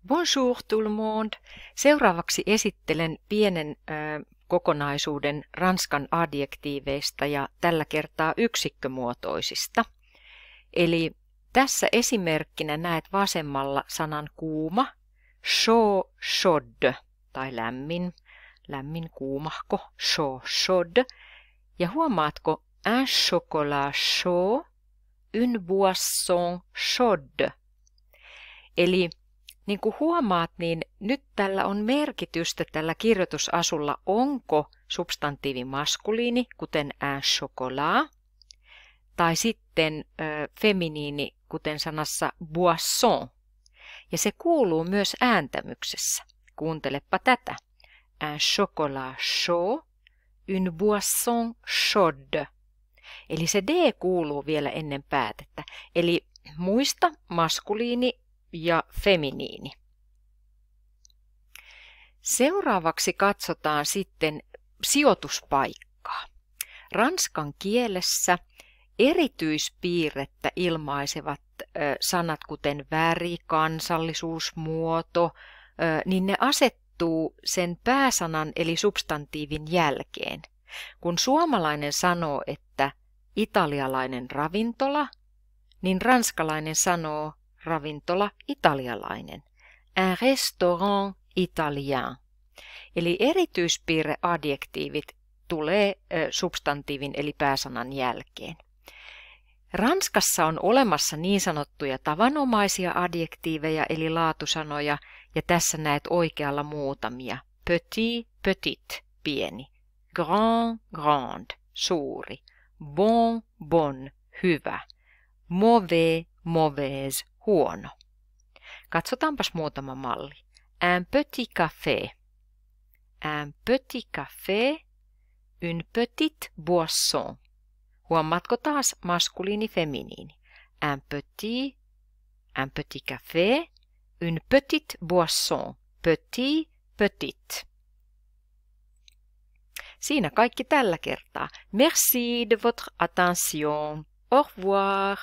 Bonjour tout le monde. Seuraavaksi esittelen pienen kokonaisuuden ranskan adjektiiveista ja tällä kertaa yksikkömuotoisista. Eli tässä esimerkkinä näet vasemmalla sanan kuuma, chaud, chaude tai lämmin kuumahko, chaud, chaude. Ja huomaatko un chocolat chaud, une boisson chaude. Eli niin kuin huomaat, niin nyt tällä on merkitystä tällä kirjoitusasulla, onko substantiivi maskuliini, kuten un chocolat, tai sitten feminiini, kuten sanassa boisson. Ja se kuuluu myös ääntämyksessä. Kuuntelepa tätä. Un chocolat chaud, une boisson chaude. Eli se D kuuluu vielä ennen päätettä. Eli muista maskuliini ja feminiini. Seuraavaksi katsotaan sitten sijoituspaikkaa. Ranskan kielessä erityispiirrettä ilmaisevat sanat kuten väri, kansallisuus, muoto, niin ne asettuu sen pääsanan eli substantiivin jälkeen. Kun suomalainen sanoo, että italialainen ravintola, niin ranskalainen sanoo ravintola italialainen. Un restaurant italien. Eli erityispiirreadjektiivit tulee substantiivin eli pääsanan jälkeen. Ranskassa on olemassa niin sanottuja tavanomaisia adjektiiveja eli laatusanoja, ja tässä näet oikealla muutamia. Petit, petite, pieni. Grand, grande, suuri. Bon, bonne, hyvä. Mauvais, mauvaise, huono. Katsotaanpas muutama malli. Un petit café. Un petit café. Une petite boisson. Huomaatko taas maskuliini, feminiini? Un petit café. Une petite boisson. Petit, petite. Siinä kaikki tällä kertaa. Merci de votre attention. Au revoir.